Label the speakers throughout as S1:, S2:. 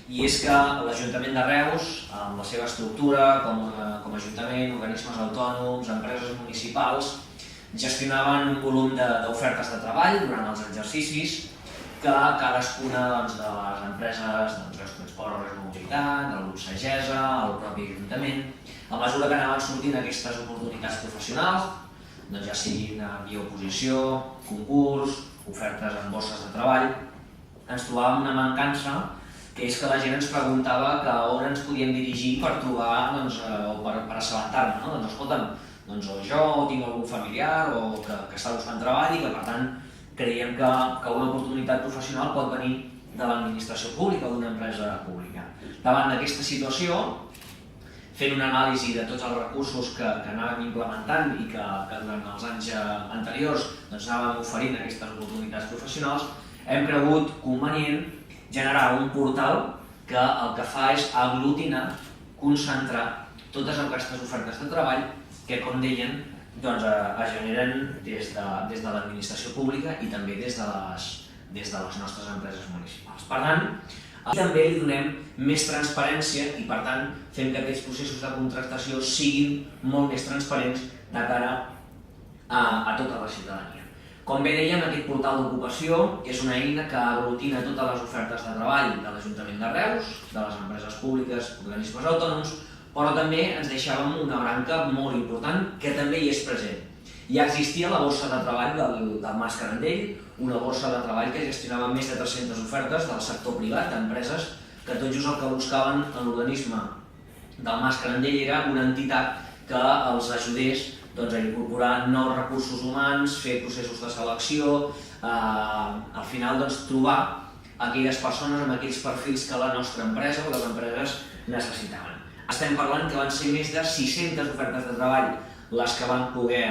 S1: I és que l'Ajuntament de Reus, amb la seva estructura com a ajuntament, organismes autònoms, empreses municipals, gestionaven un volum d'ofertes de treball durant els exercicis que cadascuna de les empreses de transport o res mobilitat, el grup Sagesa, el propi Ajuntament, a mesura que anaven sortint aquestes oportunitats professionals, ja siguin via oposició, concurs, ofertes en borses de treball, ens trobàvem una mancança, que és que la gent ens preguntava on ens podíem dirigir per trobar o per assabentar-ne. Escolta'm, o jo tinc algun familiar o que està buscant treball i que per tant creiem que una oportunitat professional pot venir de l'administració pública o d'una empresa pública. Davant d'aquesta situació, fent una anàlisi de tots els recursos que anàvem implementant i que durant els anys anteriors anàvem oferint aquestes oportunitats professionals, hem cregut convenient generar un portal que el que fa és aglutinar, concentrar totes aquestes ofertes de treball que, com deien, es generen des de l'administració pública i també des de les nostres empreses municipals. Per tant, també li donem més transparència i, per tant, fem que aquests processos de contractació siguin molt més transparents de cara a tota la ciutadania. Com bé dèiem, aquest portal d'ocupació és una eina que aglutina totes les ofertes de treball de l'Ajuntament de Reus, de les empreses públiques, organismes autònoms, però també ens deixàvem una branca molt important que també hi és present. Ja existia la borsa de treball del Mas Carandell, una borsa de treball que gestionava més de 300 ofertes del sector privat, d'empreses que tot just el que buscaven en l'organisme del Mas Carandell era una entitat que els ajudés a incorporar nous recursos humans, fer processos de selecció, al final trobar aquelles persones amb aquells perfils que la nostra empresa o les empreses necessitaven. Estem parlant que van ser més de 600 ofertes de treball les que van poder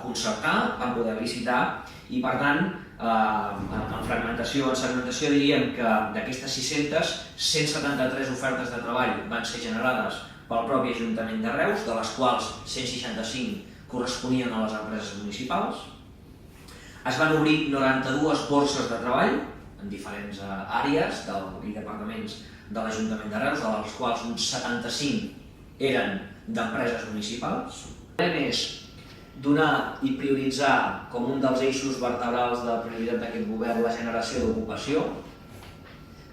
S1: concertar, van poder licitar i, per tant, en fragmentació o en segmentació diríem que d'aquestes 600, 173 ofertes de treball van ser generades pel propi Ajuntament de Reus, de les quals 165 corresponien a les empreses municipals. Es van obrir 92 borses de treball en diferents àrees i departaments de l'Ajuntament de Reus, de les quals uns 75 eren d'empreses municipals. El és donar i prioritzar com un dels eixos vertebrals de prioritat d'aquest govern la generació d'ocupació,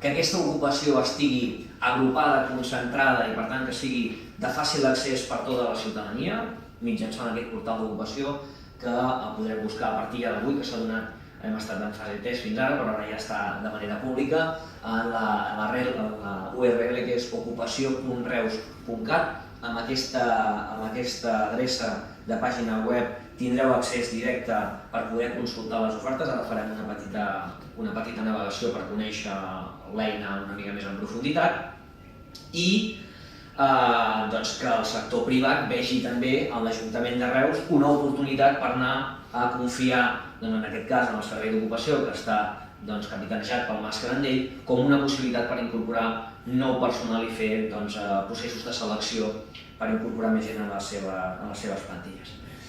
S1: que aquesta ocupació estigui agrupada, concentrada i per tant que sigui de fàcil accés per tota la ciutadania mitjançant aquest portal d'ocupació que el podrem buscar a partir d'avui, que s'ha donat, hem estat en fase test fins ara, però ara ja està de manera pública, en la URL que és ocupació.reus.cat. Amb aquesta adreça de pàgina web tindreu accés directe per poder consultar les ofertes. Ara farem una petita navegació per conèixer l'eina una mica més en profunditat i que el sector privat vegi també en l'Ajuntament de Reus una oportunitat per anar a confiar, en aquest cas en el servei d'ocupació que està capitanejat pel Mas Carandell, com una possibilitat per incorporar nou personal i fer processos de selecció per incorporar més gent en les seves plantilles.